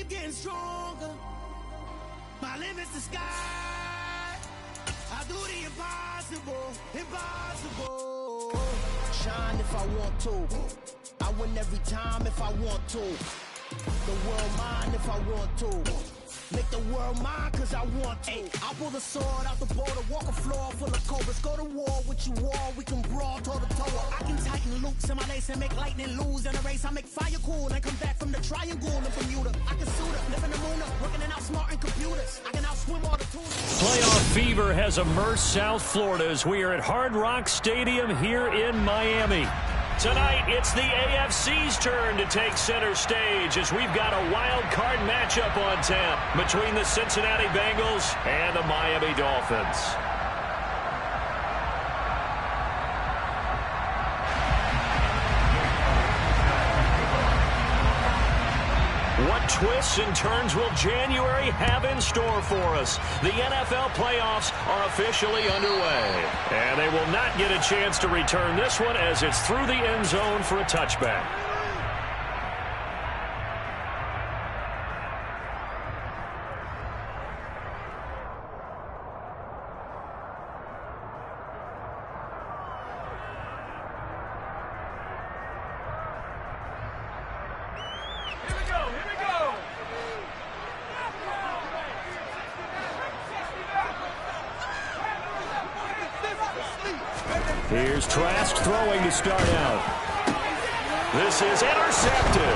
keep getting stronger. My limit's the sky. I do the impossible, impossible. Shine if I want to. I win every time if I want to. The world mine if I want to. Make the world mine cause I want to. I pull the sword out the border, walk a floor full of cobras. Go to war with you all, we can brawl toe to toe. I can tighten loops in my lace and make lightning lose in a race. I make fire cool and come back from the triangle in Bermuda. I can suit up, live in the moon up, working and outsmarting computers. I can outswim all the tools. Playoff fever has immersed South Florida as we are at Hard Rock Stadium here in Miami. Tonight, it's the AFC's turn to take center stage as we've got a wild card matchup on tap between the Cincinnati Bengals and the Miami Dolphins. What twists and turns will January have in store for us? The NFL playoffs are officially underway, and they will not get a chance to return this one as it's through the end zone for a touchback. Here's Trask throwing to start out. This is intercepted.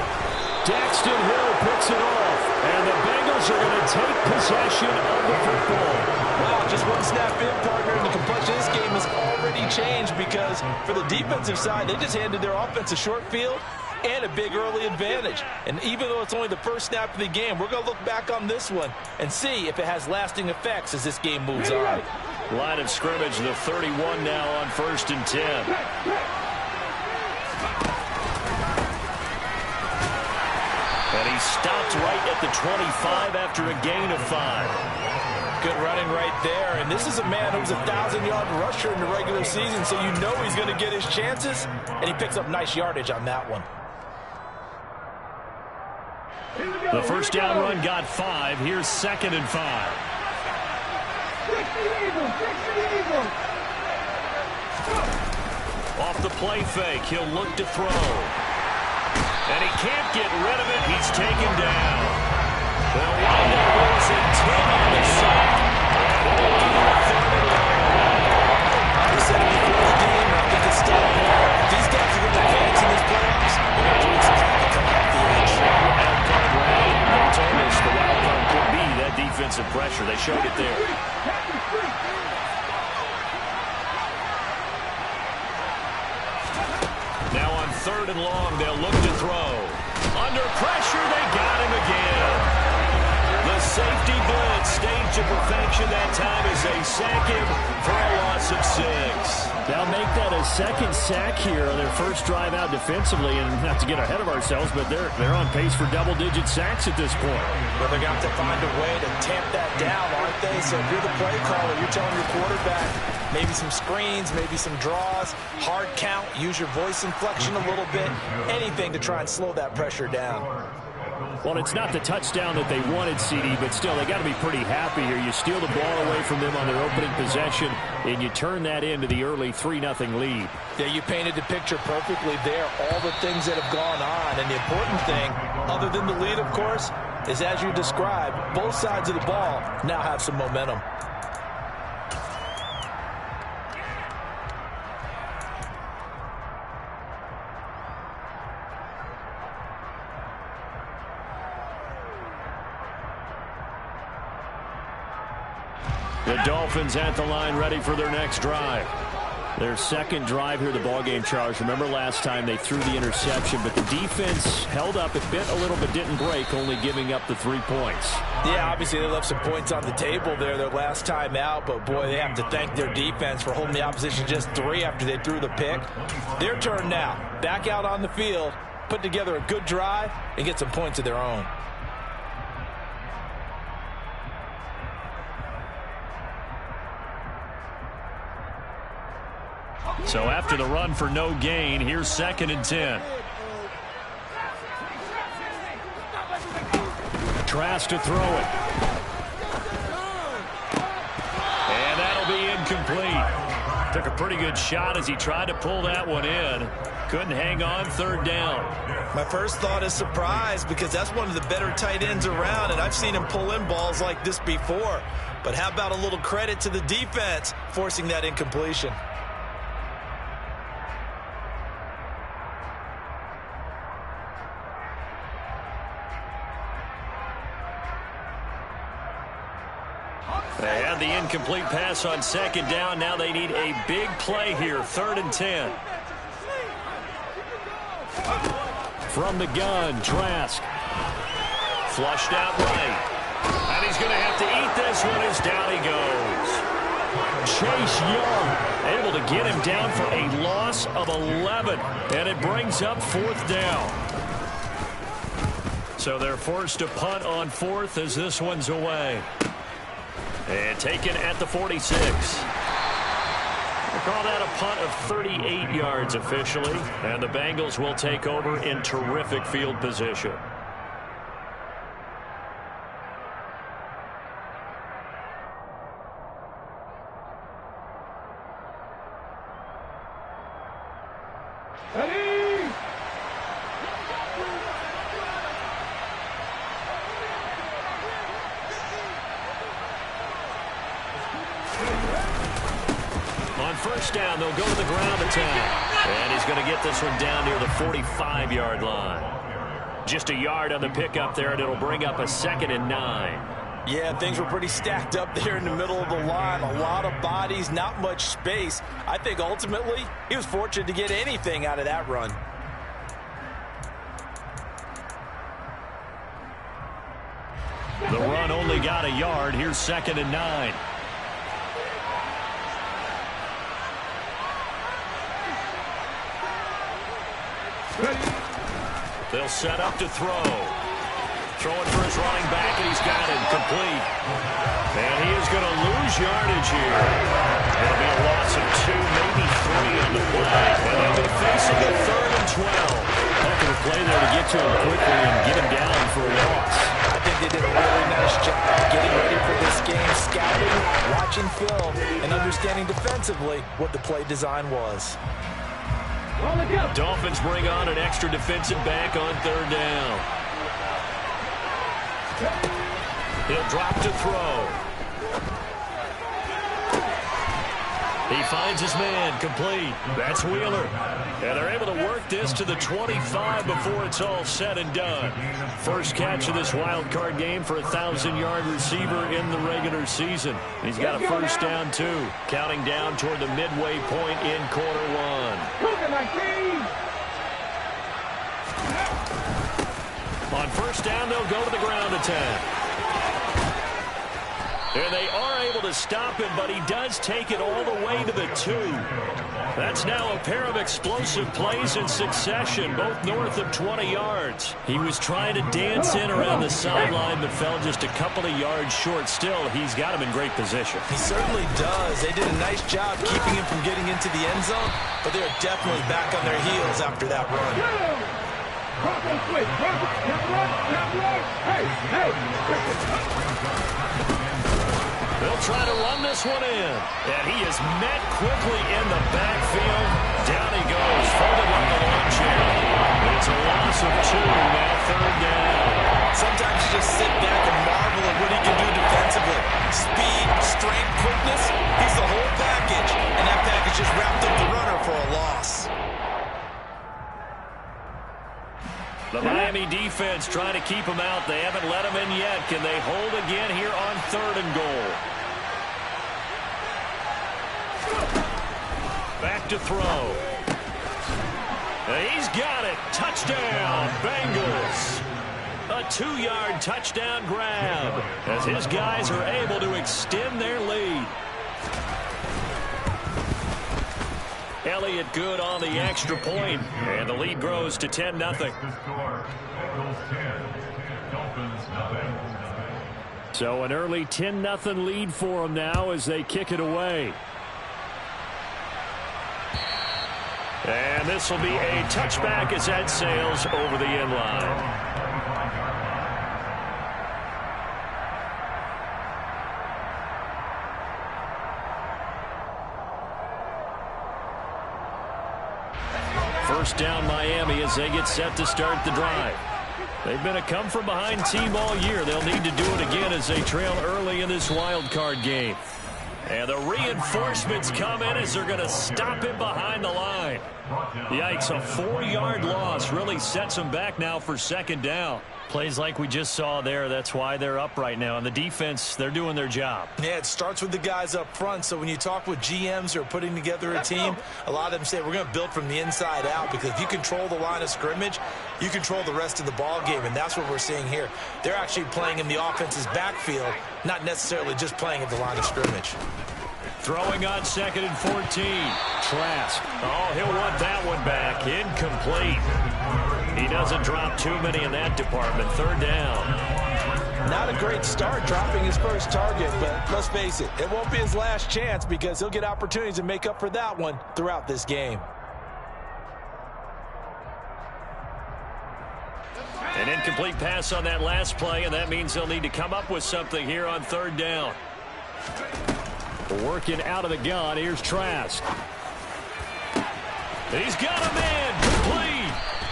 Daxton Hill picks it off, and the Bengals are going to take possession of the football. Wow, just one snap in, partner, and the complexion of this game has already changed because for the defensive side, they just handed their offense a short field and a big early advantage. And even though it's only the first snap of the game, we're going to look back on this one and see if it has lasting effects as this game moves on. Line of scrimmage, the 31 now on 1st and 10. And he stopped right at the 25 after a gain of 5. Good running right there. And this is a man who's a 1,000-yard rusher in the regular season, so you know he's going to get his chances. And he picks up nice yardage on that one. The first down run got 5. Here's 2nd and 5. Off the play fake, he'll look to throw. And he can't get rid of it. He's taken down. They'll wind up losing 10 on the sack. We said it before the game, I think it's still there. These guys are going to advance in this playoffs. They're going to do exactly come off the edge. Wildcard round. They told us the wildcard could be that defensive pressure. They showed it there. Now on 3rd and long, they'll look to throw. Under pressure, they got him again. The safety blitz staged to perfection that time as they sack him for a loss of 6. They'll make that a 2nd sack here on their first drive out defensively, and not to get ahead of ourselves, but they're on pace for double-digit sacks at this point. Well, they're going to have to find a way to tamp that down, aren't they? So if you're the play caller, you're telling your quarterback maybe some screens, maybe some draws, hard count, use your voice inflection a little bit, anything to try and slow that pressure down. Well, it's not the touchdown that they wanted, CD, but still, they got to be pretty happy here. You steal the ball away from them on their opening possession, and you turn that into the early 3-0 lead. Yeah, you painted the picture perfectly there, all the things that have gone on. And the important thing, other than the lead, of course, is as you described, both sides of the ball now have some momentum. The Dolphins at the line ready for their next drive. Their second drive here, the ballgame, Charles. Remember last time they threw the interception, but the defense held up. It bit a little but didn't break, only giving up the 3 points. Yeah, obviously they left some points on the table there their last time out, but boy, they have to thank their defense for holding the opposition just 3 after they threw the pick. Their turn now. Back out on the field, put together a good drive, and get some points of their own. So after the run for no gain, here's 2nd and 10. Trask to throw it. And that'll be incomplete. Took a pretty good shot as he tried to pull that one in. Couldn't hang on, third down. My first thought is surprise, because that's one of the better tight ends around, and I've seen him pull in balls like this before. But how about a little credit to the defense forcing that incompletion? They had the incomplete pass on second down. Now they need a big play here, 3rd and 10. From the gun, Trask. Flushed out right. And he's going to have to eat this one as down he goes. Chase Young able to get him down for a loss of 11. And it brings up 4th down. So they're forced to punt on 4th as this one's away. And taken at the 46. We'll call that a punt of 38 yards officially. And the Bengals will take over in terrific field position. First down, they'll go to the ground attack. And he's going to get this one down near the 45-yard line. Just a yard on the pickup there, and it'll bring up a 2nd and 9. Yeah, things were pretty stacked up there in the middle of the line. A lot of bodies, not much space. I think ultimately he was fortunate to get anything out of that run. The run only got a yard. Here's 2nd and 9. They'll set up to throw. Throwing for his running back, and he's got it complete. And he is going to lose yardage here. It'll be a loss of 2, maybe 3 on the play. And they'll be facing a 3rd and 12. Heck of a play there to get to him quickly and get him down for a loss. I think they did a really nice job getting ready for this game, scouting, watching film, and understanding defensively what the play design was. Dolphins bring on an extra defensive back on 3rd down. He'll drop to throw. He finds his man, complete. That's Wheeler. And they're able to work this to the 25 before it's all said and done. First catch of this wild card game for a 1,000-yard receiver in the regular season. He's got a first down, too. Counting down toward the midway point in quarter 1. On first down, they'll go to the ground attack. And they are able to stop him, but he does take it all the way to the 2. That's now a pair of explosive plays in succession, both north of 20 yards. He was trying to dance in around the sideline, but fell just a couple of yards short. Still, he's got him in great position. He certainly does. They did a nice job keeping him from getting into the end zone, but they're definitely back on their heels after that run. They'll try to run this one in. And he is met quickly in the backfield. Down he goes, folded like a lawn chair. It's a loss of 2, now 3rd down. Sometimes you just sit back and marvel at what he can do defensively. Speed, strength, quickness, he's the whole package. And that package just wrapped up the runner for a loss. The Miami defense trying to keep him out. They haven't let him in yet. Can they hold again here on 3rd and goal? Back to throw. He's got it. Touchdown, Bengals. A 2-yard touchdown grab as his guys are able to extend their lead. Elliott good on the extra point, and the lead grows to 10-0. So an early 10-0 lead for them now as they kick it away. And this will be a touchback as that sails over the end line. first down Miami as they get set to start the drive. They've been a come-from-behind team all year. They'll need to do it again as they trail early in this wild card game. And the reinforcements come in as they're going to stop him behind the line. Yikes, a 4-yard loss really sets them back now for second down. Plays like we just saw there, that's why they're up right now. And the defense, they're doing their job. Yeah, it starts with the guys up front. So when you talk with GMs who are putting together a team, a lot of them say we're going to build from the inside out, because if you control the line of scrimmage, you control the rest of the ball game, and that's what we're seeing here. They're actually playing in the offense's backfield, not necessarily just playing at the line of scrimmage. Throwing on 2nd and 14. Trask. Oh, he'll want that one back. Incomplete. He doesn't drop too many in that department. 3rd down. Not a great start dropping his first target, but let's face it, it won't be his last chance, because he'll get opportunities to make up for that one throughout this game. An incomplete pass on that last play, and that means they'll need to come up with something here on 3rd down. Working out of the gun, here's Trask. He's got a man, complete.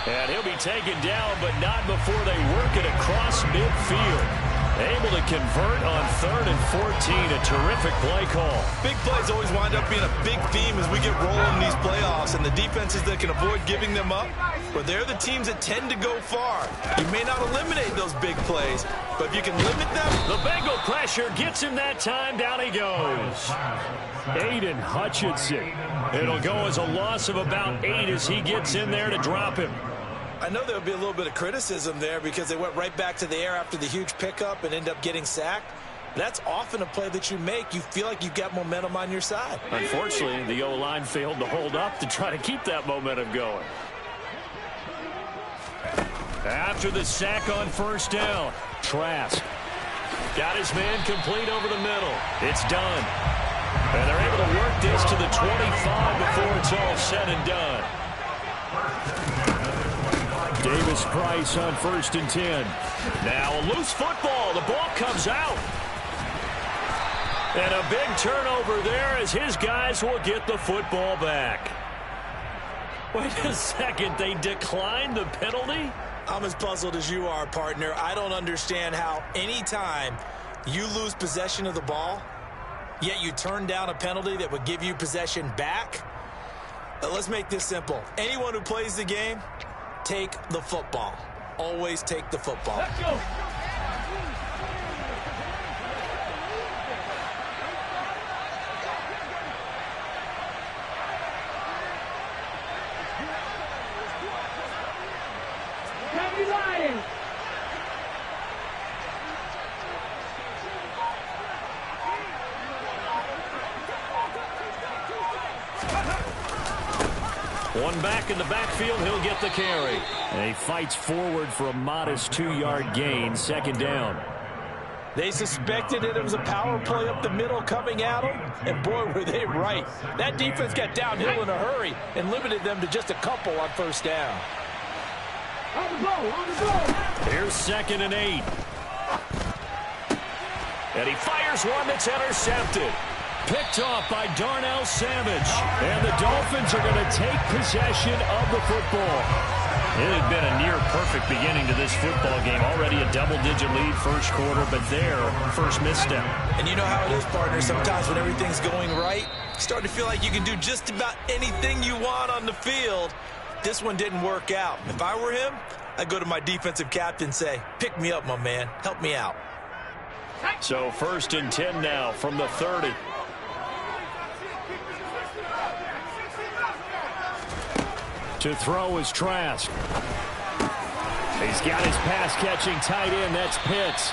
And he'll be taken down, but not before they work it across midfield. Able to convert on 3rd and 14, a terrific play call. Big plays always wind up being a big theme as we get rolling in these playoffs, and the defenses that can avoid giving them up, but they're the teams that tend to go far. You may not eliminate those big plays, but if you can limit them. The Bengal pressure gets him that time. Down he goes. Aiden Hutchinson. It'll go as a loss of about 8 as he gets in there to drop him. I know there'll be a little bit of criticism there because they went right back to the air after the huge pickup and end up getting sacked. That's often a play that you make. You feel like you've got momentum on your side. Unfortunately, the O-line failed to hold up to try to keep that momentum going. After the sack on 1st down, Trask got his man complete over the middle. It's done. And they're able to work this to the 25 before it's all said and done. Davis Price on 1st and 10. Now a loose football. The ball comes out. And a big turnover there as his guys will get the football back. Wait a second. They declined the penalty? I'm as puzzled as you are, partner. I don't understand how anytime you lose possession of the ball, yet you turn down a penalty that would give you possession back. Let's make this simple. Anyone who plays the game, take the football. Always take the football. Let's go. One back in the backfield, he'll get the carry. And he fights forward for a modest 2-yard gain, 2nd down. They suspected it was a power play up the middle coming at them, and boy, were they right. That defense got downhill in a hurry and limited them to just a couple on 1st down. On the ball. Here's 2nd and 8. And he fires one that's intercepted. Picked off by Darnell Savage. And the Dolphins are going to take possession of the football. It had been a near-perfect beginning to this football game. Already a double-digit lead first quarter, but their first misstep. And you know how it is, partner. Sometimes when everything's going right, you start to feel like you can do just about anything you want on the field. This one didn't work out. If I were him, I'd go to my defensive captain and say, pick me up, my man. Help me out. So 1st and 10 now from the 30. To throw is Trask. He's got his pass-catching tight end. That's Pitts.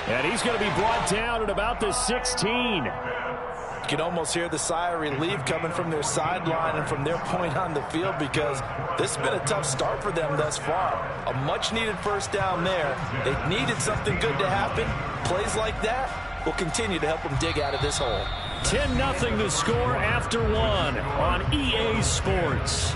And he's going to be brought down at about the 16. You can almost hear the sigh of relief coming from their sideline and from their point on the field, because this has been a tough start for them thus far. A much-needed 1st down there. They needed something good to happen. Plays like that will continue to help them dig out of this hole. 10-0 the score after 1 on EA Sports.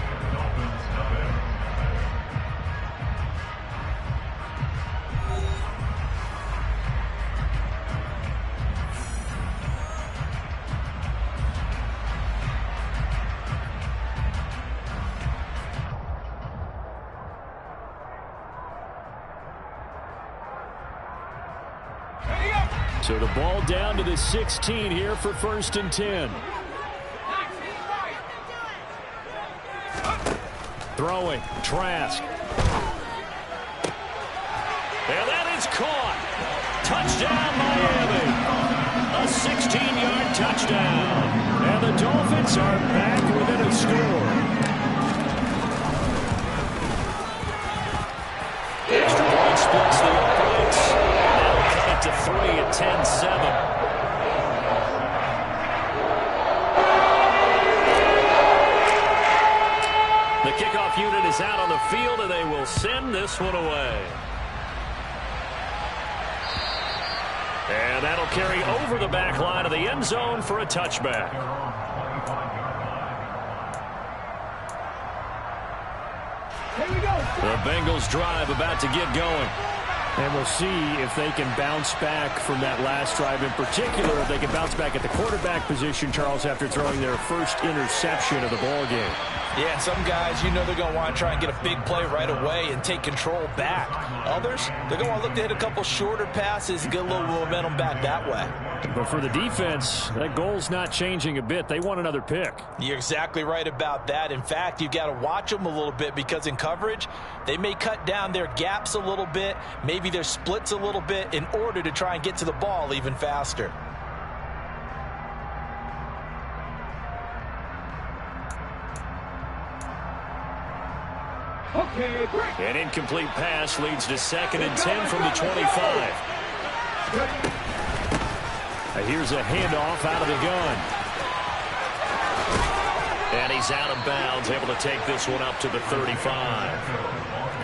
So the ball down to the 16 here for 1st and 10. Throwing, Trask. And that is caught. Touchdown, Miami. A 16-yard touchdown. And the Dolphins are back within a score. Extra point splits the uprights. That'll cut it to 3 at 10-7. The kickoff unit is out on the field, and they will send this one away. And that'll carry over the back line of the end zone for a touchback. Here we go. The Bengals drive about to get going. And we'll see if they can bounce back from that last drive. In particular, if they can bounce back at the quarterback position, Charles, after throwing their first interception of the ball game. Yeah, and some guys, you know they're going to want to try and get a big play right away and take control back. Others, they're going to look to hit a couple shorter passes and get a little momentum back that way. But for the defense, that goal's not changing a bit. They want another pick. You're exactly right about that. In fact, you've got to watch them a little bit because in coverage, they may cut down their gaps a little bit, maybe their splits a little bit in order to try and get to the ball even faster. Okay, great. An incomplete pass leads to 2nd and 10 from the 25. Here's a handoff out of the gun. And he's out of bounds, able to take this one up to the 35.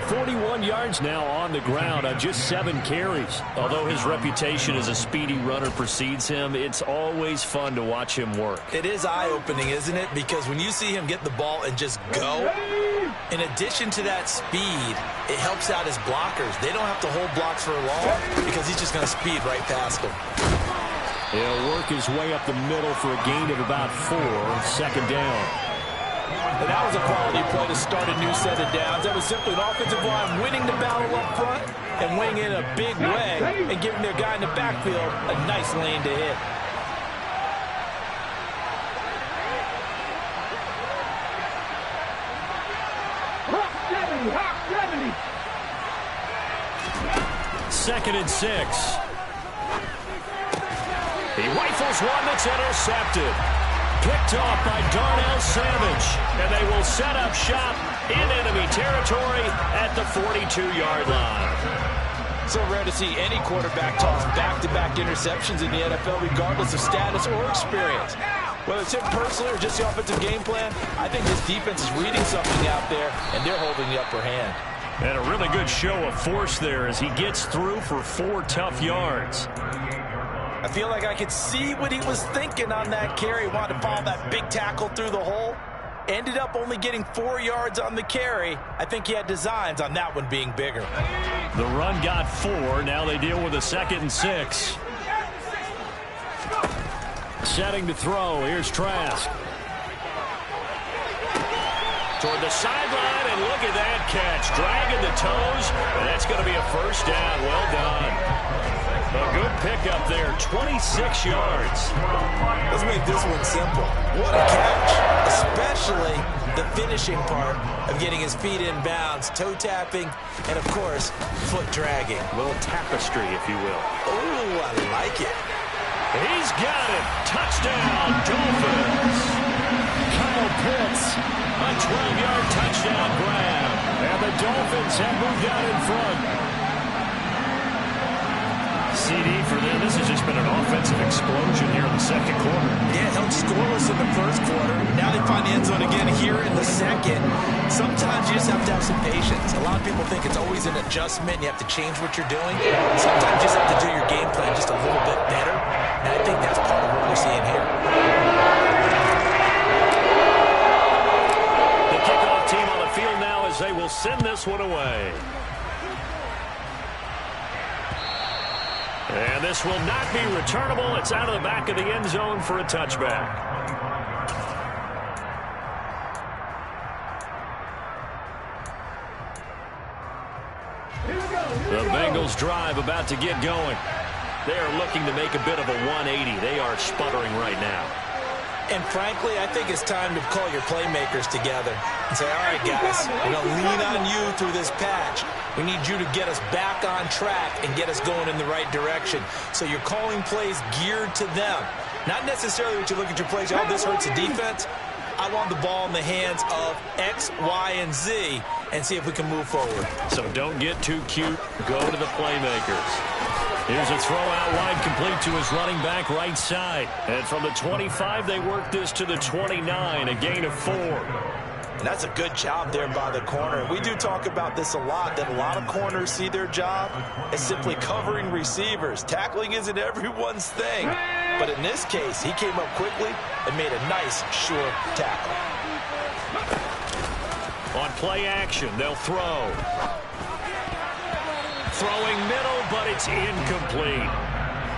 41 yards now on the ground on just 7 carries. Although his reputation as a speedy runner precedes him, it's always fun to watch him work. It is eye-opening, isn't it? Because when you see him get the ball and just go, in addition to that speed, it helps out his blockers. They don't have to hold blocks for long because he's just going to speed right past them. He'll work his way up the middle for a gain of about 4, 2nd down. And that was a quality play to start a new set of downs. That was simply an offensive line winning the battle up front and winning in a big way and giving their guy in the backfield a nice lane to hit. Hot 70. 2nd and 6. He rifles one that's intercepted. Picked off by Darnell Savage. And they will set up shop in enemy territory at the 42-yard line. So rare to see any quarterback toss back-to-back interceptions in the NFL, regardless of status or experience. Whether it's him personally or just the offensive game plan, I think this defense is reading something out there, and they're holding the upper hand. And a really good show of force there as he gets through for 4 tough yards. I feel like I could see what he was thinking on that carry. Wanted to follow that big tackle through the hole. Ended up only getting 4 yards on the carry. I think he had designs on that one being bigger. The run got 4. Now they deal with a 2nd and 6. Setting to throw. Here's Trask. Toward the sideline, and look at that catch. Dragging the toes, and that's going to be a 1st down. Well done. A good pickup there, 26 yards. Let's make this one simple. What a catch, especially the finishing part of getting his feet in bounds, toe tapping, and of course, foot dragging. A little tapestry, if you will. Oh, I like it. He's got it. Touchdown, Dolphins. Kyle Pitts. A 12-yard touchdown grab. And the Dolphins have moved out in front. CD for them. This has just been an offensive explosion here in the 2nd quarter. Yeah, held scoreless in the 1st quarter. Now they find the end zone again here in the 2nd. Sometimes you just have to have some patience. A lot of people think it's always an adjustment. You have to change what you're doing. Sometimes you just have to do your game plan just a little bit better. And I think that's part of what we're seeing here. The kickoff team on the field now as they will send this one away. And this will not be returnable. It's out of the back of the end zone for a touchback. Here we go. The Bengals drive about to get going. They are looking to make a bit of a 180. They are sputtering right now. And frankly, I think it's time to call your playmakers together and say, all right, guys, we're going to lean on you through this patch. We need you to get us back on track and get us going in the right direction. So you're calling plays geared to them. Not necessarily what you look at your plays, oh, this hurts the defense. I want the ball in the hands of X, Y, and Z and see if we can move forward. So don't get too cute. Go to the playmakers. Here's a throw out wide, complete to his running back right side. And from the 25, they work this to the 29, a gain of 4. And that's a good job there by the corner. We do talk about this a lot, that a lot of corners see their job as simply covering receivers. Tackling isn't everyone's thing. But in this case, he came up quickly and made a nice, sure tackle. On play action, they'll throw. Throwing middle, but it's incomplete.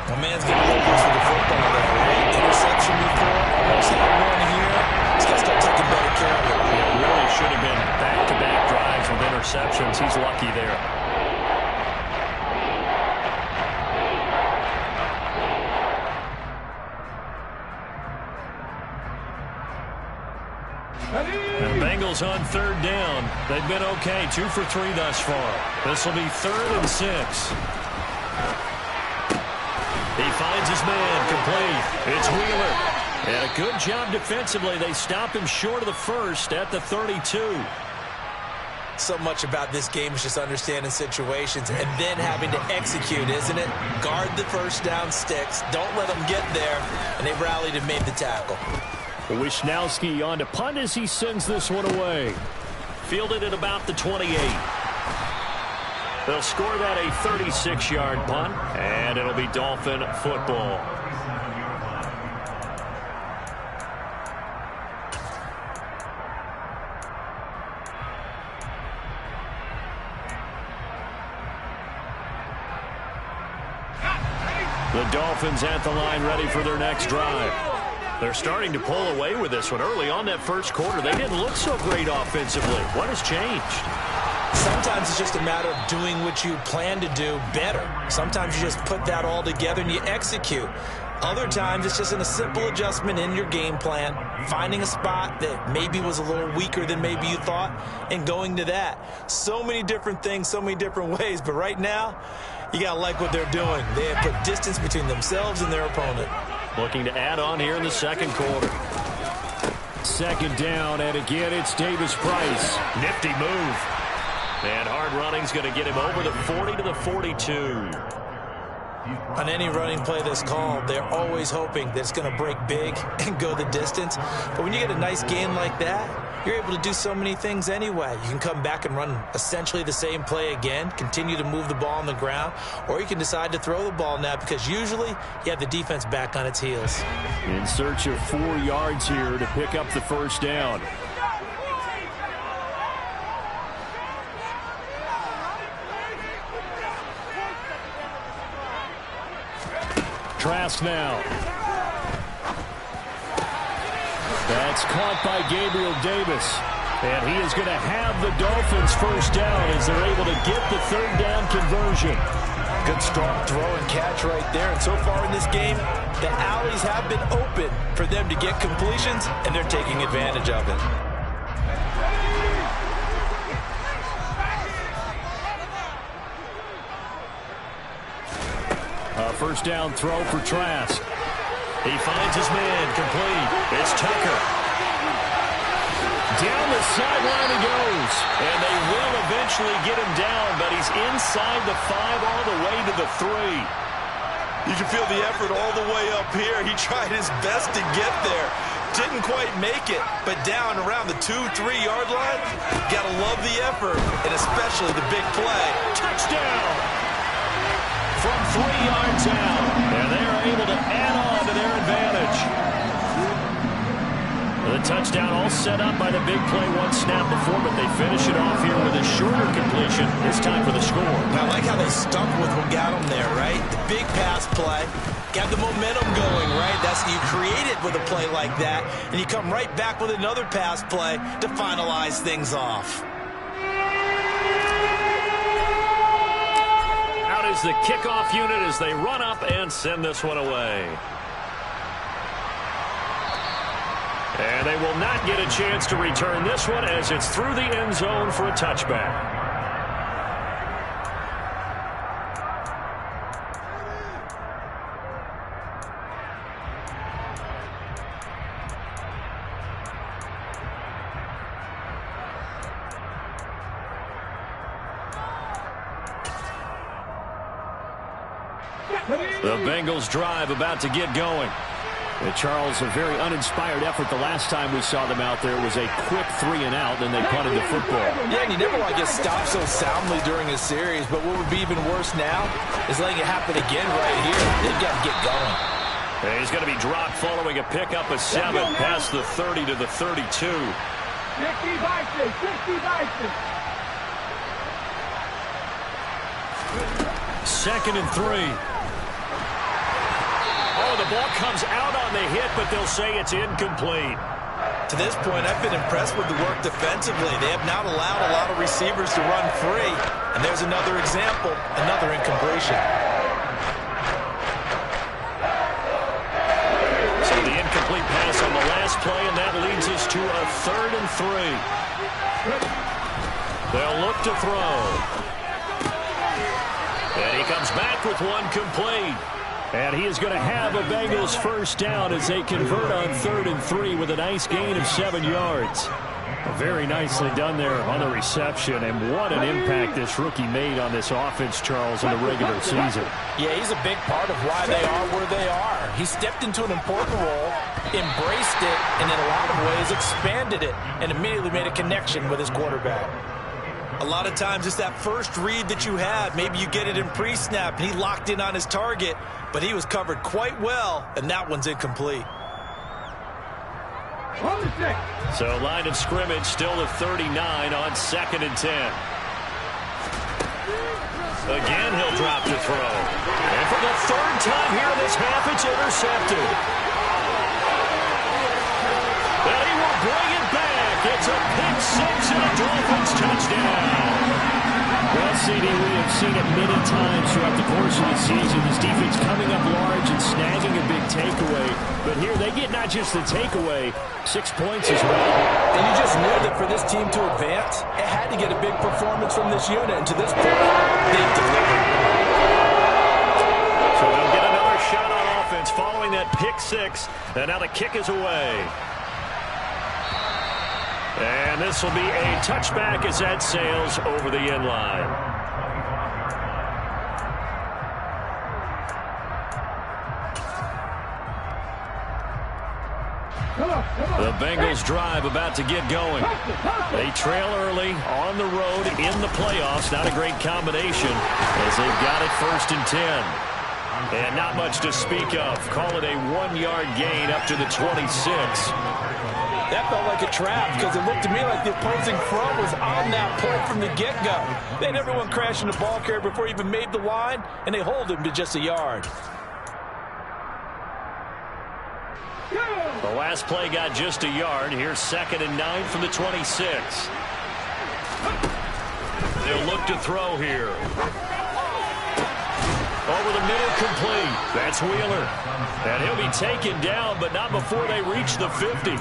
Well, man's getting open for the football there, right? Interception before, almost had one here. He's got to start taking better care of it. It really should have been back-to-back drives with interceptions. He's lucky there. And the Bengals on third down. They've been okay, 2 for 3 thus far. This will be 3rd and 6. He finds his man, complete. It's Wheeler. And a good job defensively. They stop him short of the first at the 32. So much about this game is just understanding situations and then having to execute, isn't it? Guard the first down sticks. Don't let them get there. And they rallied and made the tackle. Wisnowski on to punt as he sends this one away. Fielded at about the 28. They'll score that a 36-yard punt, and it'll be Dolphin football. The Dolphins at the line, ready for their next drive. They're starting to pull away with this one. Early on that first quarter, they didn't look so great offensively. What has changed? Sometimes it's just a matter of doing what you plan to do better. Sometimes you just put that all together and you execute. Other times it's just a simple adjustment in your game plan, finding a spot that maybe was a little weaker than maybe you thought, and going to that. So many different things, so many different ways, but right now, you got to like what they're doing. They have put distance between themselves and their opponent. Looking to add on here in the second quarter. Second down, and again it's Davis-Price. Nifty move. And hard running's going to get him over the 40 to the 42. On any running play that's called, they're always hoping that it's going to break big and go the distance. But when you get a nice gain like that, you're able to do so many things anyway. You can come back and run essentially the same play again, continue to move the ball on the ground, or you can decide to throw the ball now because usually you have the defense back on its heels. In search of 4 yards here to pick up the first down. Trask now. That's caught by Gabriel Davis. And he is going to have the Dolphins first down as they're able to get the third down conversion. Good strong throw and catch right there. And so far in this game, the alleys have been open for them to get completions, and they're taking advantage of it. First down throw for Trask. He finds his man, complete. It's Tucker. Down the sideline he goes. And they will eventually get him down, but he's inside the 5 all the way to the 3. You can feel the effort all the way up here. He tried his best to get there. Didn't quite make it, but down around the 2-3 yard line, gotta love the effort, and especially the big play. Touchdown! From 3 yards out, and they're able to add on to their advantage. The touchdown all set up by the big play one snap before, but they finish it off here with a shorter completion, this time for the score. Now, I like how they stuck with what got them there, right? The big pass play, got the momentum going, right? That's you create it with a play like that, and you come right back with another pass play to finalize things off. Out out is the kickoff unit as they run up and send this one away. And they will not get a chance to return this one as it's through the end zone for a touchback. The Bengals drive about to get going. Charles, a very uninspired effort the last time we saw them out there. It was a quick 3-and-out, then they punted the football. Yeah, and you never want to get stopped so soundly during a series, but what would be even worse now is letting it happen again right here. They've got to get going. And he's going to be dropped following a pickup of 7 past the 30 to the 32. 60 Vikings, 60 Vikings. 2nd and 3. Oh, the ball comes out on the hit, but they'll say it's incomplete. To this point, I've been impressed with the work defensively. They have not allowed a lot of receivers to run free. And there's another example, another incompletion. So the incomplete pass on the last play, and that leads us to a 3rd and 3. They'll look to throw. And he comes back with one complete. And he is going to have a Bengals first down as they convert on 3rd and 3 with a nice gain of 7 yards. Very nicely done there on the reception, and what an impact this rookie made on this offense, Charles, in the regular season. Yeah, he's a big part of why they are where they are. He stepped into an important role, embraced it, and in a lot of ways expanded it, and immediately made a connection with his quarterback. A lot of times it's that first read that you have. Maybe you get it in pre-snap, and he locked in on his target, but he was covered quite well, and that one's incomplete. So line of scrimmage still at 39 on 2nd and 10. Again, he'll drop to throw. And for the 3rd time here in this half, it's intercepted. And he will bring it back. It's a pick 6 and a Dolphins touchdown. Well, CD, we have seen it many times throughout the course of the season. This defense coming up large and snagging a big takeaway. But here they get not just the takeaway, 6 points as well. And you just knew that for this team to advance, it had to get a big performance from this unit. And to this point, they've delivered. So they'll get another shot on offense following that pick 6. And now the kick is away. And this will be a touchback as that sails over the end line. The Bengals drive about to get going. They trail early on the road in the playoffs. Not a great combination as they've got it 1st and 10. And not much to speak of. Call it a 1-yard gain up to the 26. That felt like a trap because it looked to me like the opposing front was on that play from the get-go. They had everyone crashing the ball carrier before he even made the line, and they hold him to just a yard. The last play got just a yard. Here's 2nd and 9 from the 26. They'll look to throw here. Over the middle, complete. That's Wheeler. And he'll be taken down, but not before they reach the 50.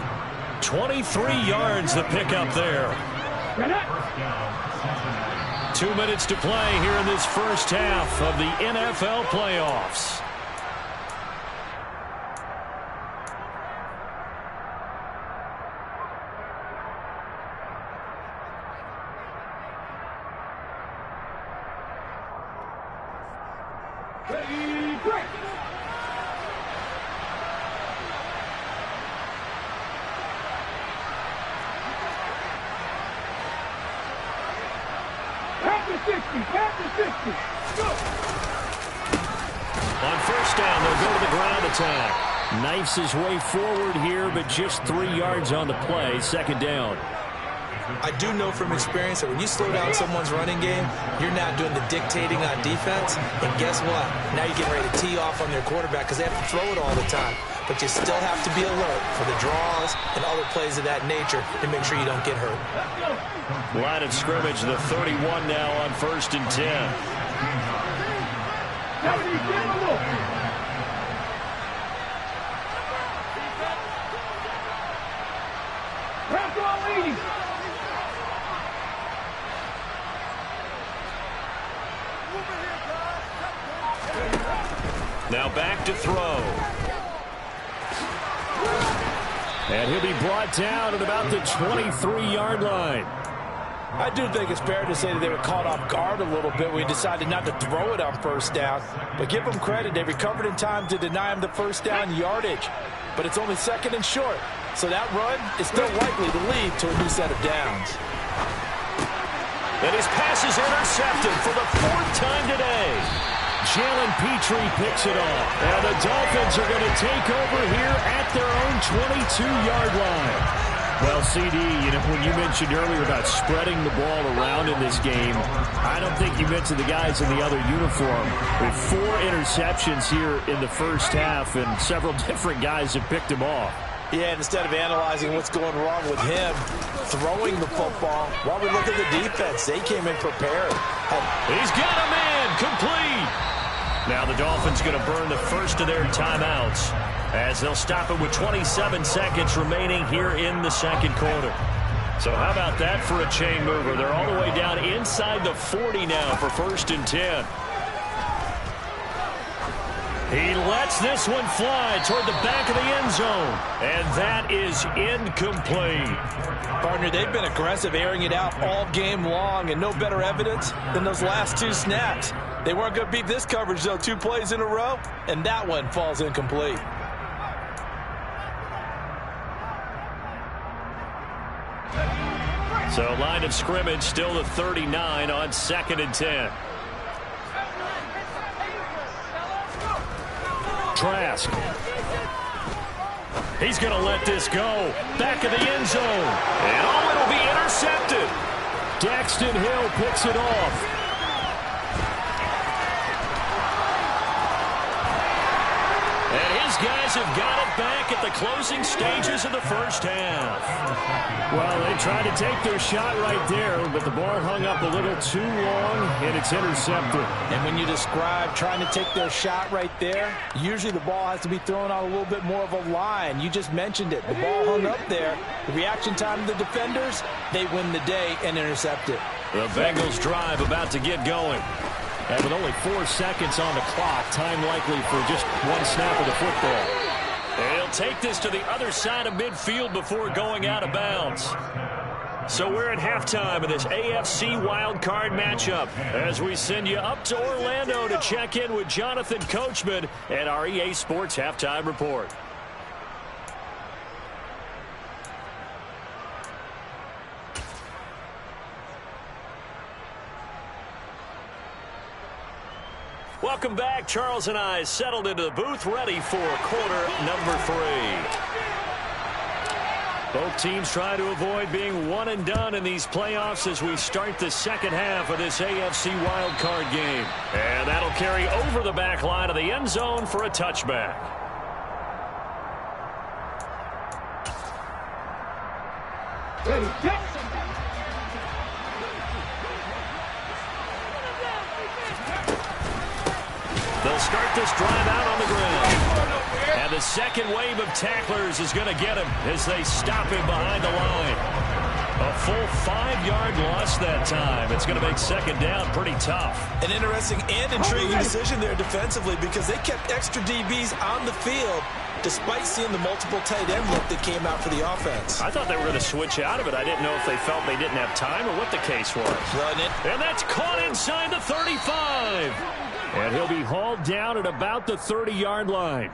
23 yards the pickup there. 2 minutes to play here in this first half of the NFL playoffs. Ready, break. Back to 60. Go. On first down, they'll go to the ground attack. Knifes his way forward here, but just 3 yards on the play. 2nd down. I do know from experience that when you slow down someone's running game, you're not doing the dictating on defense. And guess what? Now you're getting ready to tee off on their quarterback because they have to throw it all the time. But you still have to be alert for the draws and other plays of that nature to make sure you don't get hurt. Line of scrimmage, the 31 now on 1st and 10. 70, give him a look. Press on leading. Now back to throw. And he'll be brought down at about the 23-yard line. I do think it's fair to say that they were caught off guard a little bit when we decided not to throw it on first down. But give them credit. They recovered in time to deny him the first down yardage. But it's only second and short. So that run is still likely to lead to a new set of downs. And his pass is intercepted for the 4th time today. Jalen Petrie picks it off. And the Dolphins are going to take over here at their own 22-yard line. Well, CD, when you mentioned earlier about spreading the ball around in this game, I don't think you mentioned the guys in the other uniform. With 4 interceptions here in the first half, and several different guys have picked him off. Yeah, and instead of analyzing what's going wrong with him throwing the football, while we look at the defense, they came in prepared. He's got a man complete. Now the Dolphins going to burn the first of their timeouts, as they'll stop it with 27 seconds remaining here in the second quarter. So how about that for a chain mover? They're all the way down inside the 40 now for 1st and 10. He lets this one fly toward the back of the end zone, and that is incomplete. Partner, they've been aggressive, airing it out all game long, and no better evidence than those last 2 snaps. They weren't going to beat this coverage, though, 2 plays in a row, and that one falls incomplete. So line of scrimmage still the 39 on 2nd and 10. Trask. He's going to let this go. Back of the end zone. And oh, it'll be intercepted. Daxton Hill picks it off. And his guys have got it back at the closing stages of the first half. Well, they tried to take their shot right there, but the ball hung up a little too long, and it's intercepted. And when you describe trying to take their shot right there, usually the ball has to be thrown out a little bit more of a line. You just mentioned it. The ball hung up there. The reaction time of the defenders, they win the day and intercept it. The Bengals drive about to get going. And with only 4 seconds on the clock, time likely for just 1 snap of the football. And he'll take this to the other side of midfield before going out of bounds. So we're at halftime of this AFC Wildcard matchup as we send you up to Orlando to check in with Jonathan Coachman and our EA Sports Halftime Report. Welcome back. Charles and I settled into the booth, ready for quarter number 3. Both teams try to avoid being one and done in these playoffs as we start the second half of this AFC wildcard game. And that'll carry over the back line of the end zone for a touchback. Ready, set. They'll start this drive out on the ground. And the second wave of tacklers is going to get him as they stop him behind the line. A full 5-yard loss that time. It's going to make second down pretty tough. An interesting and intriguing decision there defensively because they kept extra DBs on the field despite seeing the multiple tight end look that came out for the offense. I thought they were going to switch out of it. I didn't know if they felt they didn't have time or what the case was. And that's caught inside the 35. And he'll be hauled down at about the 30-yard line.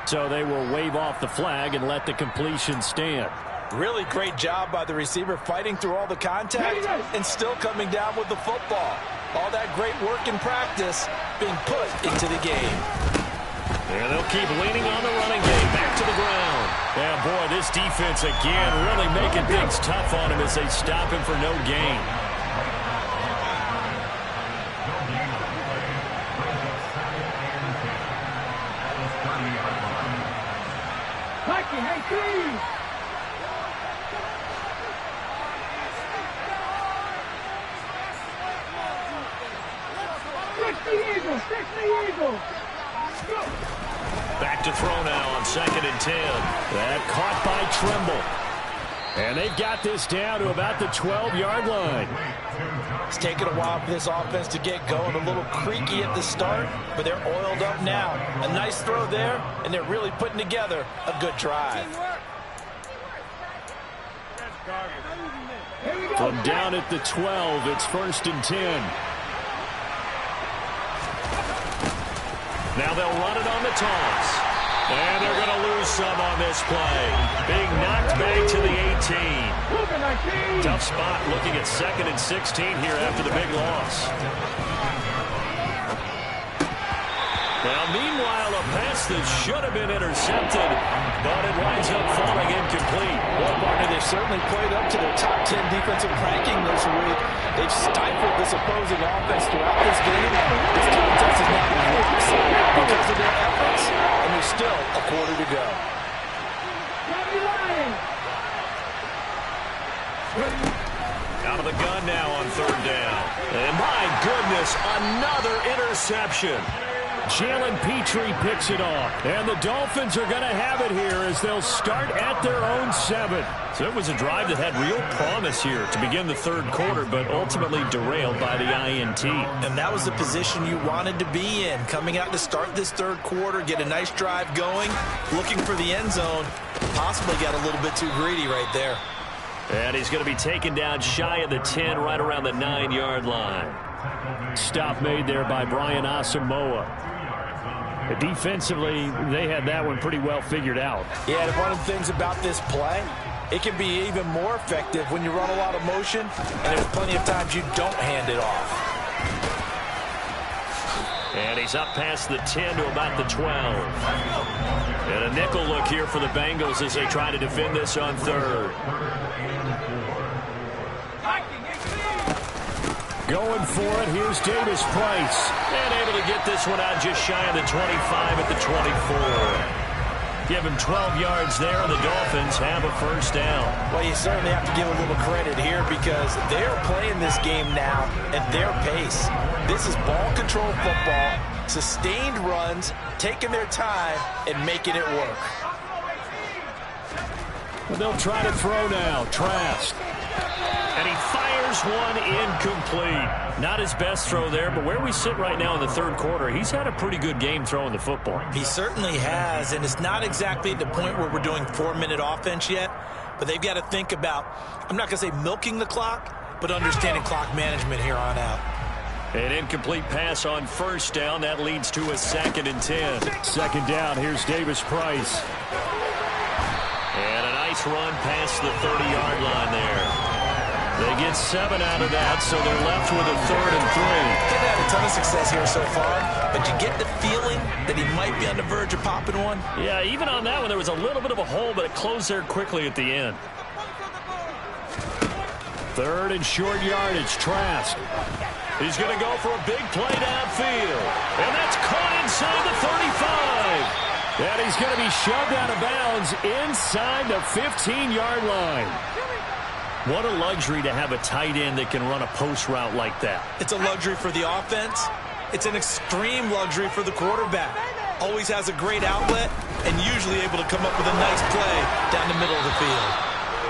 So they will wave off the flag and let the completion stand. Really great job by the receiver fighting through all the contact and still coming down with the football. All that great work in practice being put into the game. And they'll keep leaning on the running game. Back to the ground. Yeah, boy, this defense again really making things tough on him as they stop him for no gain. eagle. Fix the eagle. Go. Back to throw now on 2nd and 10. That caught by Trimble. And they've got this down to about the 12-yard line. It's taken a while for this offense to get going. A little creaky at the start, but they're oiled up now. A nice throw there, and they're really putting together a good drive. From down at the 12, it's 1st and 10. Now they'll run it on the toss. And they're going to lose some on this play. Being knocked back to the 18. Tough spot looking at 2nd and 16 here after the big loss. Now, meanwhile, a pass that should have been intercepted, but it winds up falling incomplete. Well, partner, they've certainly played up to their top 10 defensive ranking this week. They've stifled this opposing offense throughout this game. This contest is now rock solid because of their efforts, and there's still a quarter to go. Out of the gun now on 3rd down. And my goodness, another interception. Jalen Petrie picks it off. And the Dolphins are going to have it here as they'll start at their own 7. So it was a drive that had real promise here to begin the 3rd quarter, but ultimately derailed by the INT. And that was the position you wanted to be in. Coming out to start this 3rd quarter, get a nice drive going, looking for the end zone. Possibly got a little bit too greedy right there. And he's going to be taken down shy of the 10, right around the 9-yard line. Stop made there by Brian Asamoah. Defensively, they had that one pretty well figured out. Yeah, and one of the things about this play, it can be even more effective when you run a lot of motion, and there's plenty of times you don't hand it off. And he's up past the 10 to about the 12. And a nickel look here for the Bengals as they try to defend this on 3rd. Going for it, here's Davis Price. And able to get this one out just shy of the 25 at the 24. Give him 12 yards there, and the Dolphins have a 1st down. Well, you certainly have to give a little credit here because they're playing this game now at their pace. This is ball control football, sustained runs, taking their time, and making it work. They'll try to throw now. Trask. And he fires one incomplete. Not his best throw there, but where we sit right now in the 3rd quarter, he's had a pretty good game throwing the football. He certainly has, and it's not exactly at the point where we're doing 4-minute offense yet, but they've got to think about, I'm not going to say milking the clock, but understanding clock management here on out. An incomplete pass on 1st down. That leads to a 2nd and 10. 2nd down, here's Davis Price. And a nice run past the 30-yard line there. They get 7 out of that, so they're left with a 3rd and 3. They've had a ton of success here so far, but you get the feeling that he might be on the verge of popping one. Yeah, even on that one, there was a little bit of a hole, but it closed there quickly at the end. 3rd and short yardage, Trask. He's going to go for a big play downfield. And that's caught inside the 35. And he's going to be shoved out of bounds inside the 15-yard line. What a luxury to have a tight end that can run a post route like that. It's a luxury for the offense. It's an extreme luxury for the quarterback. Always has a great outlet and usually able to come up with a nice play down the middle of the field.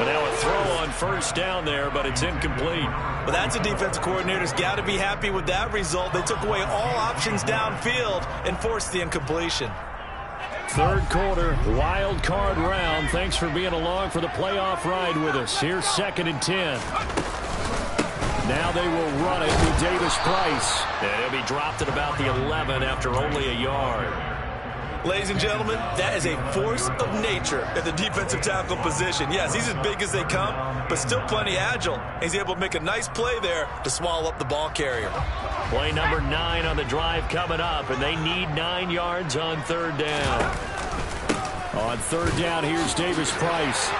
But now a throw on 1st down there, but it's incomplete. Well, that's a defensive coordinator's got to be happy with that result. They took away all options downfield and forced the incompletion. 3rd quarter, wild card round. Thanks for being along for the playoff ride with us. Here's 2nd and 10. Now they will run it with Davis Price. And he'll be dropped at about the 11 after only a yard. Ladies and gentlemen, that is a force of nature at the defensive tackle position. Yes, he's as big as they come, but still plenty agile. He's able to make a nice play there to swallow up the ball carrier. Play number 9 on the drive coming up, and they need 9 yards on 3rd down. On 3rd down, here's Davis Price.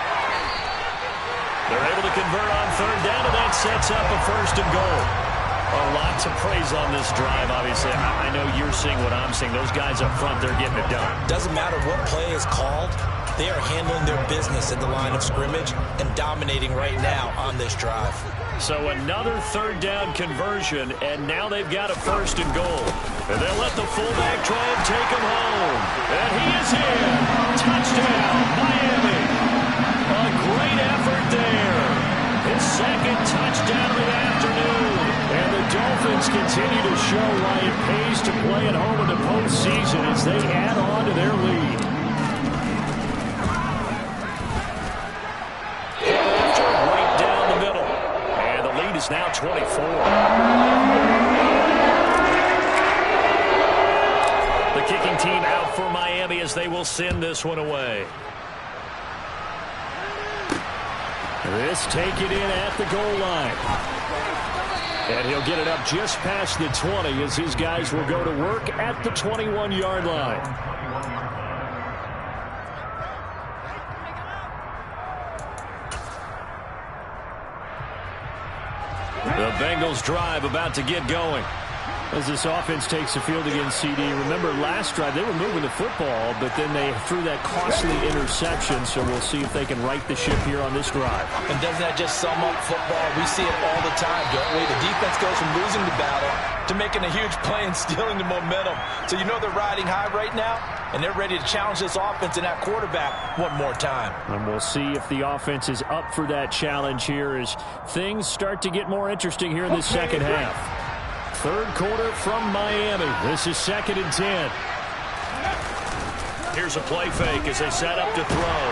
They're able to convert on 3rd down, and that sets up a 1st and goal. Oh, lots of praise on this drive, obviously. I know you're seeing what I'm seeing. Those guys up front, they're getting it done. Doesn't matter what play is called. They are handling their business at the line of scrimmage and dominating right now on this drive. So another third down conversion, and now they've got a 1st and goal. And they'll let the fullback try and take him home. And he is in. Touchdown, Miami. A great effort there. His 2nd touchdown of the afternoon. And the Dolphins continue to show why it pays to play at home in the postseason as they add on to their lead. Right down the middle. And the lead is now 24. The kicking team out for Miami as they will send this one away. This take it in at the goal line. And he'll get it up just past the 20 as his guys will go to work at the 21-yard line. The Bengals drive about to get going. As this offense takes the field against CD. Remember, last drive, they were moving the football, but then they threw that costly interception, so we'll see if they can right the ship here on this drive. And doesn't that just sum up football? We see it all the time, don't we? The defense goes from losing the battle to making a huge play and stealing the momentum. So you know they're riding high right now, and they're ready to challenge this offense and that quarterback one more time. And we'll see if the offense is up for that challenge here as things start to get more interesting here in the second half. Third quarter from Miami. This is 2nd and 10. Here's a play fake as they set up to throw.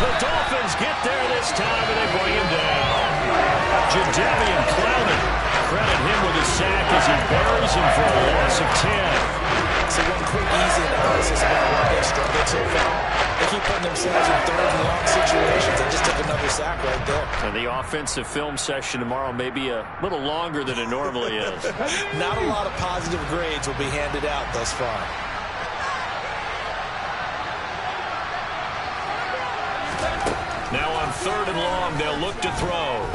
The Dolphins get there this time, and they bring him down. Jadeveon Clowney. Credit him with a sack as he buries him for a loss of 10. So one quick, easy analysis about why they've struggled so far. They keep putting themselves in 3rd and long situations. They just took another sack right there. And the offensive film session tomorrow may be a little longer than it normally is. Not a lot of positive grades will be handed out thus far. Now on 3rd and long, they'll look to throw.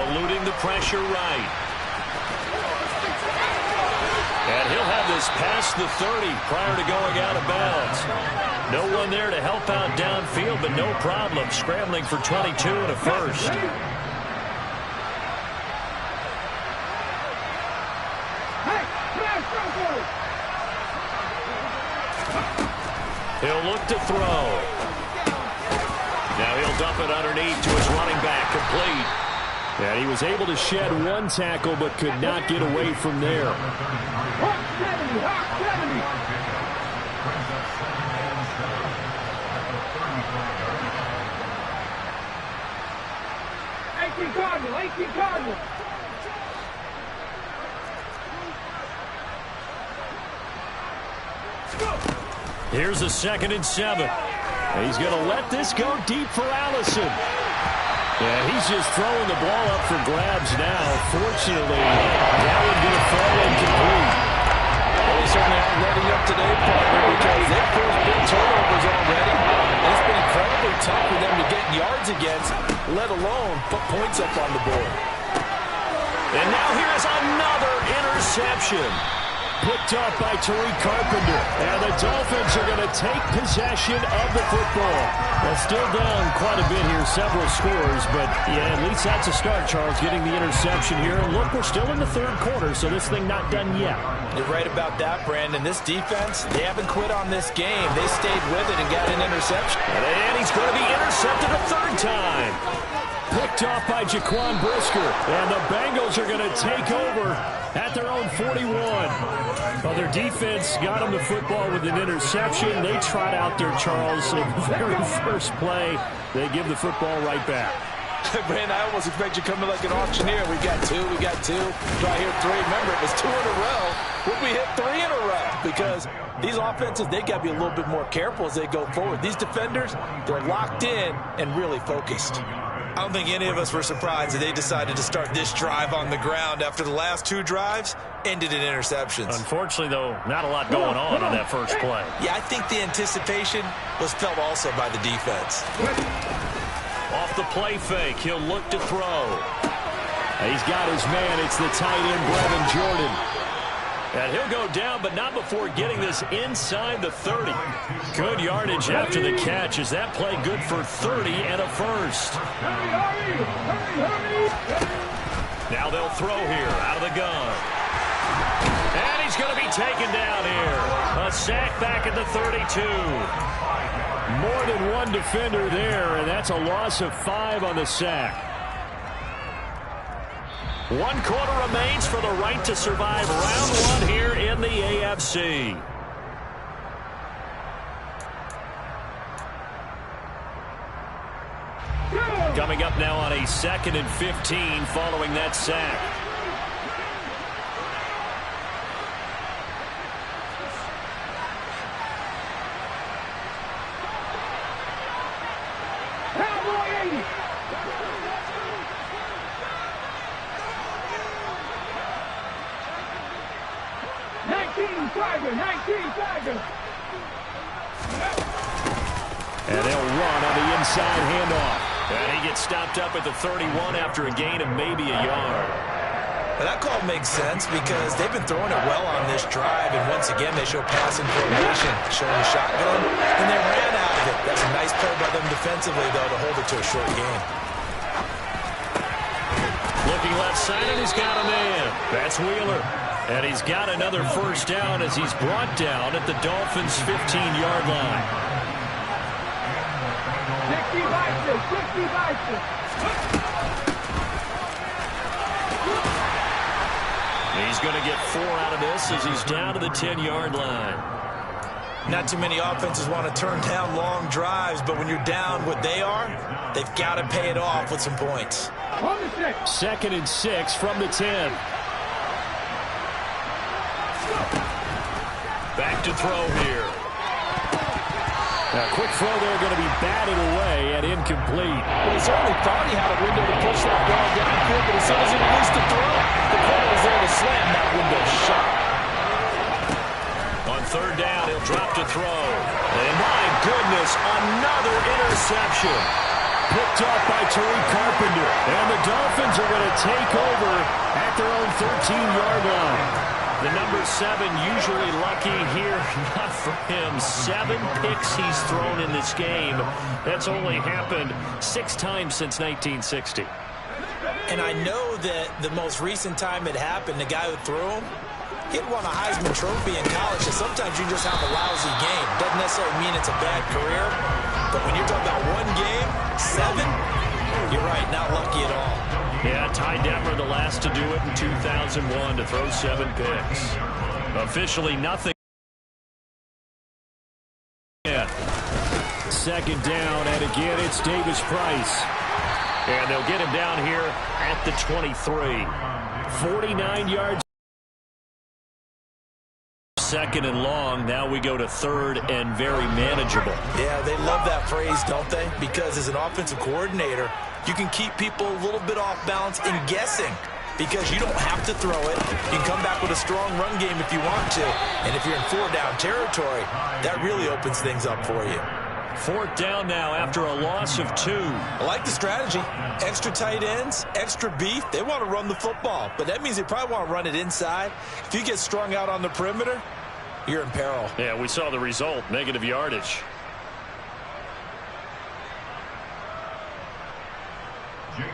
Eluding the pressure right. And he'll have this past the 30 prior to going out of bounds. No one there to help out downfield, but no problem scrambling for 22 and a 1st. He'll look to throw. Now he'll dump it underneath to his running back, complete. And he was able to shed one tackle, but could not get away from there. Cardinal. Here's a 2nd and 7. He's going to let this go deep for Allison. Yeah, he's just throwing the ball up for grabs now. Fortunately, that would be a fall incomplete. Well, they certainly aren't ready up today, partner, because they've forced big turnovers already. And it's been incredibly tough for them to get yards against, let alone put points up on the board. And now here's another interception. Picked up by Tariq Carpenter. And the Dolphins are going to take possession of the football. They're still down quite a bit here, several scores. But, yeah, at least that's a start, Charles, getting the interception here. And look, we're still in the 3rd quarter, so this thing not done yet. You're right about that, Brandon. This defense, they haven't quit on this game. They stayed with it and got an interception. And he's going to be intercepted a 3rd time. Picked off by Jaquan Brisker. And the Bengals are going to take over at their own 41. Well, their defense got them the football with an interception. They trot out there, Charles, in the very first play. They give the football right back. Brandon, I almost expect you coming like an auctioneer. We got two. Do I hear 3? Remember, it was 2 in a row. Would we hit 3 in a row? Because these offenses, they got to be a little bit more careful as they go forward. These defenders, they're locked in and really focused. I don't think any of us were surprised that they decided to start this drive on the ground after the last 2 drives ended in interceptions. Unfortunately, though, not a lot going on that first play. Yeah, I think the anticipation was felt also by the defense. Off the play fake, he'll look to throw. He's got his man. It's the tight end, Brevin Jordan. And he'll go down, but not before getting this inside the 30. Good yardage after the catch. Is that play good for 30 and a 1st? Now they'll throw here out of the gun. And he's going to be taken down here. A sack back at the 32. More than one defender there, and that's a loss of 5 on the sack. 1 quarter remains for the right to survive round 1 here in the AFC. Coming up now on a 2nd and 15 following that sack. And they'll run on the inside handoff. And he gets stopped up at the 31 after a gain of maybe a yard. Well, that call makes sense because they've been throwing it well on this drive, and once again they show passing formation, showing the shotgun, and they ran out of it. That's a nice play by them defensively, though, to hold it to a short gain. Looking left side, and he's got a man. That's Wheeler. And he's got another first down as he's brought down at the Dolphins' 15-yard line. 60 biceps, 60 biceps. He's going to get 4 out of this as he's down to the 10-yard line. Not too many offenses want to turn down long drives, but when you're down what they are, they've got to pay it off with some points. 2nd and 6 from the 10. Back to throw here. Now, quick throw there going to be batted away and incomplete. Well, he certainly thought he had a window to push that ball downfield, but as soon as he released the throw, the corner was there to slam that window shut. On 3rd down, he'll drop to throw. And my goodness, another interception. Picked off by Tariq Carpenter. And the Dolphins are going to take over at their own 13-yard line. The number 7 usually lucky here. Not for him. 7 picks he's thrown in this game. That's only happened 6 times since 1960. And I know that the most recent time it happened, the guy who threw him, he'd won a Heisman Trophy in college, and sometimes you just have a lousy game. Doesn't necessarily mean it's a bad career, but when you're talking about 1 game, 7, you're right, not lucky at all. Yeah, Ty Detmer, the last to do it in 2001, to throw 7 picks. Officially nothing. Yeah. 2nd down, and again, it's Davis Price. And they'll get him down here at the 23. 49 yards. 2nd and long. Now we go to 3rd and very manageable. Yeah, they love that phrase, don't they? Because as an offensive coordinator, you can keep people a little bit off balance and guessing because you don't have to throw it. You can come back with a strong run game if you want to. And if you're in 4-down territory, that really opens things up for you. 4th down now after a loss of 2. I like the strategy. Extra tight ends, extra beef. They want to run the football, but that means they probably want to run it inside. If you get strung out on the perimeter, you're in peril. Yeah, we saw the result, negative yardage.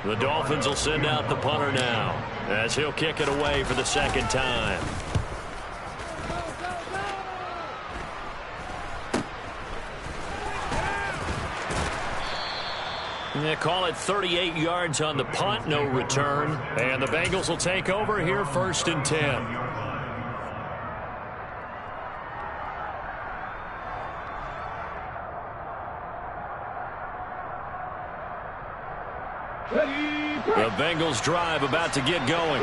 The Dolphins will send out the punter now as he'll kick it away for the 2nd time. They call it 38 yards on the punt, no return. And the Bengals will take over here 1st and 10. The Bengals drive about to get going.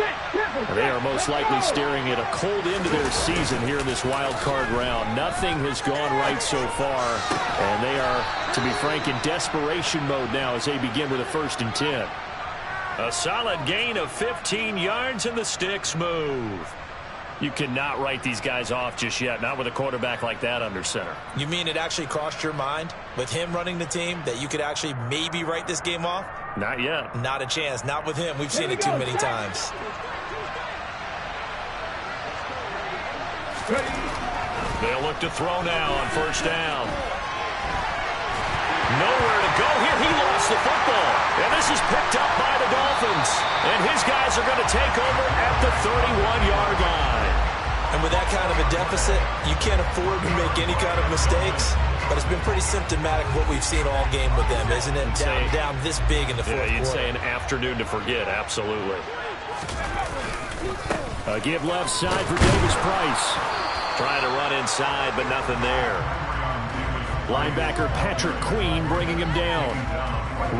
They are most likely staring at a cold end to their season here in this wild card round. Nothing has gone right so far, and they are, to be frank, in desperation mode now as they begin with a 1st and 10. A solid gain of 15 yards, and the sticks move. You cannot write these guys off just yet, not with a quarterback like that under center. You mean it actually crossed your mind with him running the team that you could actually maybe write this game off? Not yet. Not a chance. Not with him. We've seen it too many times. They'll look to throw now on 1st down. Nowhere to go here. He lost the football. And this is picked up by the Dolphins. And his guys are going to take over at the 31-yard line. And with that kind of a deficit, you can't afford to make any kind of mistakes. But it's been pretty symptomatic of what we've seen all game with them, isn't it? Down this big in the fourth quarter. You'd say an afternoon to forget, absolutely. A give left side for Davis Price. Trying to run inside, but nothing there. Linebacker Patrick Queen bringing him down.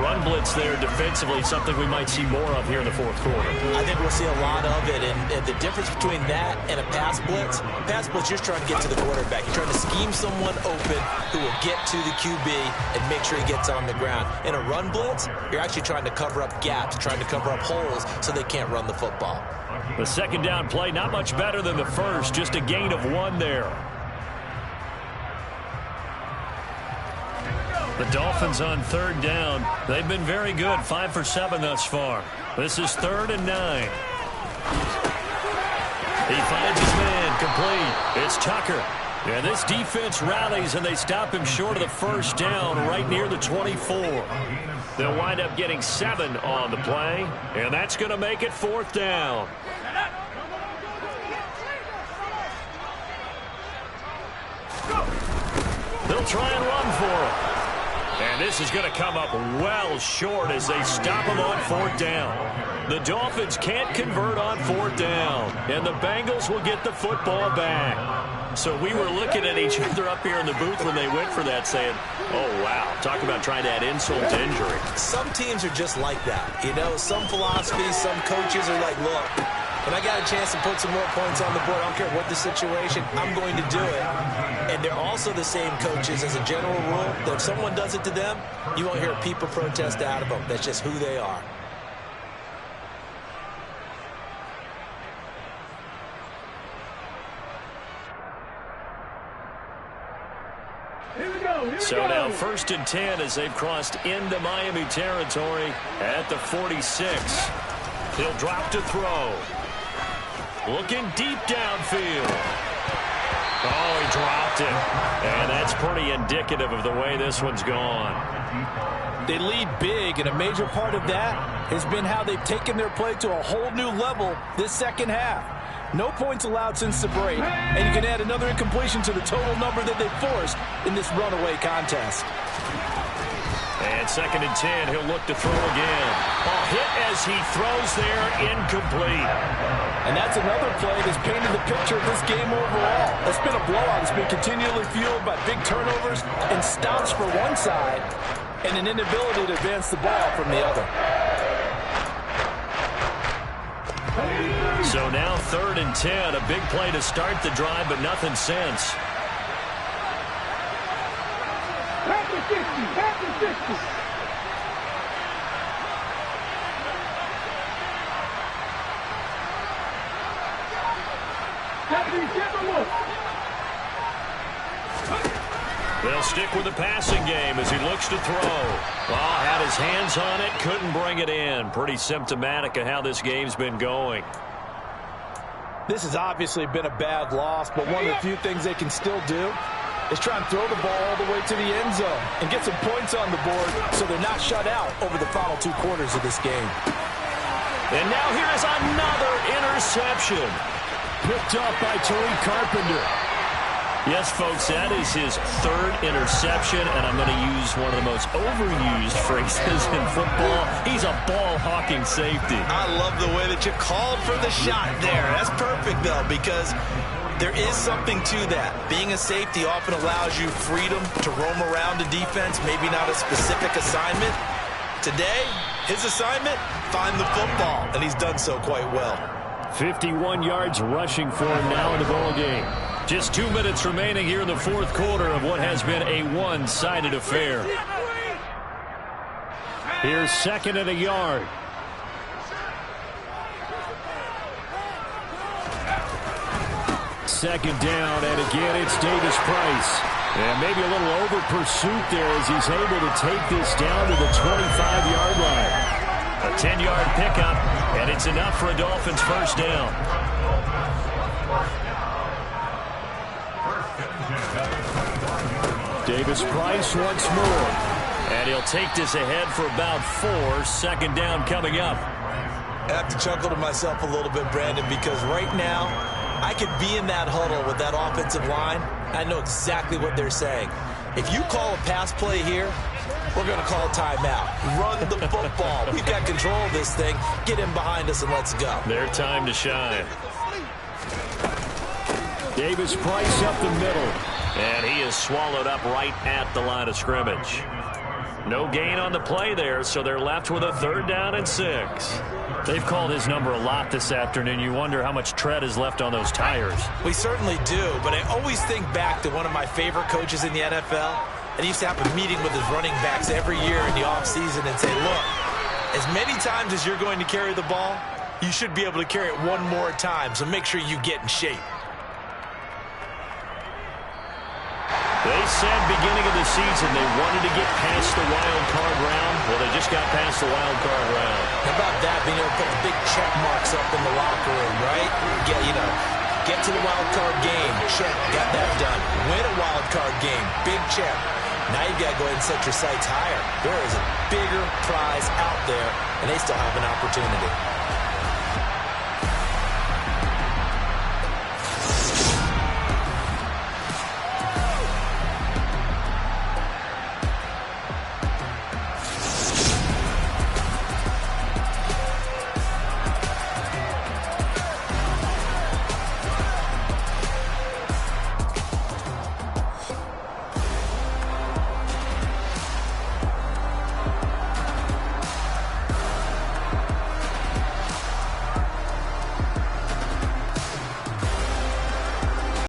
Run blitz there defensively, something we might see more of here in the fourth quarter. I think we'll see a lot of it, and the difference between that and a pass blitz, you're just trying to get to the quarterback. You're trying to scheme someone open who will get to the QB and make sure he gets on the ground. In a run blitz, you're actually trying to cover up gaps, trying to cover up holes so they can't run the football. The second down play, not much better than the first, just a gain of 1 there. The Dolphins on third down. They've been very good, 5 for 7 thus far. This is 3rd and 9. He finds his man, complete. It's Tucker. And this defense rallies, and they stop him short of the first down right near the 24. They'll wind up getting 7 on the play, and that's going to make it 4th down. They'll try and run for him. And this is going to come up well short as they stop him on 4th down. The Dolphins can't convert on 4th down, and the Bengals will get the football back. So we were looking at each other up here in the booth when they went for that saying, oh, wow, talk about trying to add insult to injury. Some teams are just like that. You know, some philosophies, some coaches are like, look, when I got a chance to put some more points on the board, I don't care what the situation, I'm going to do it. And they're also the same coaches as a general rule that if someone does it to them, you won't hear a peep of protest out of them. That's just who they are. So now 1st and 10 as they've crossed into Miami territory at the 46. He'll drop to throw. Looking deep downfield. Oh, he dropped it. And that's pretty indicative of the way this one's gone. They lead big, and a major part of that has been how they've taken their play to a whole new level this second half. No points allowed since the break, and you can add another incompletion to the total number that they forced in this runaway contest. And 2nd and 10, he'll look to throw again. Ball hit as he throws there, incomplete. And that's another play that's painted the picture of this game overall. It's been a blowout. It's been continually fueled by big turnovers and stops for one side and an inability to advance the ball from the other. So now 3rd and 10, a big play to start the drive, but nothing since. Back to 50, back to 50. They'll stick with the passing game as he looks to throw. Well, had his hands on it, couldn't bring it in. Pretty symptomatic of how this game's been going. This has obviously been a bad loss, but one of the few things they can still do is try and throw the ball all the way to the end zone and get some points on the board so they're not shut out over the final 2 quarters of this game. And now here is another interception. Picked up by Tariq Carpenter. Yes, folks, that is his 3rd interception, and I'm going to use one of the most overused phrases in football. He's a ball-hawking safety. I love the way that you called for the shot there. That's perfect, though, because there is something to that. Being a safety often allows you freedom to roam around a defense, maybe not a specific assignment. Today, his assignment, find the football, and he's done so quite well. 51 yards rushing for him now in the ball game. Just 2 minutes remaining here in the 4th quarter of what has been a one-sided affair. Here's 2nd and a yard. Second down, and again it's Davis Price. And maybe a little over pursuit there as he's able to take this down to the 25-yard line. A 10-yard pickup, and it's enough for a Dolphins first down. Davis Price once more. And he'll take this ahead for about 4. Second down coming up. I have to chuckle to myself a little bit, Brandon, because right now I could be in that huddle with that offensive line. I know exactly what they're saying. If you call a pass play here, we're going to call a timeout. Run the football. We've got control of this thing. Get in behind us and let's go. Their time to shine. Davis Price up the middle. And he is swallowed up right at the line of scrimmage. No gain on the play there, so they're left with a 3rd down and 6. They've called his number a lot this afternoon. You wonder how much tread is left on those tires. We certainly do, but I always think back to one of my favorite coaches in the NFL. And he used to have a meeting with his running backs every year in the offseason and say, look, as many times as you're going to carry the ball, you should be able to carry it one more time, so make sure you get in shape. They said beginning of the season they wanted to get past the wild card round. Well, they just got past the wild card round. How about that, being able to put the big check marks up in the locker room, right? Get to the wild card game, check, got that done. Win a wild card game, big check. Now you've got to go ahead and set your sights higher. There is a bigger prize out there, and they still have an opportunity.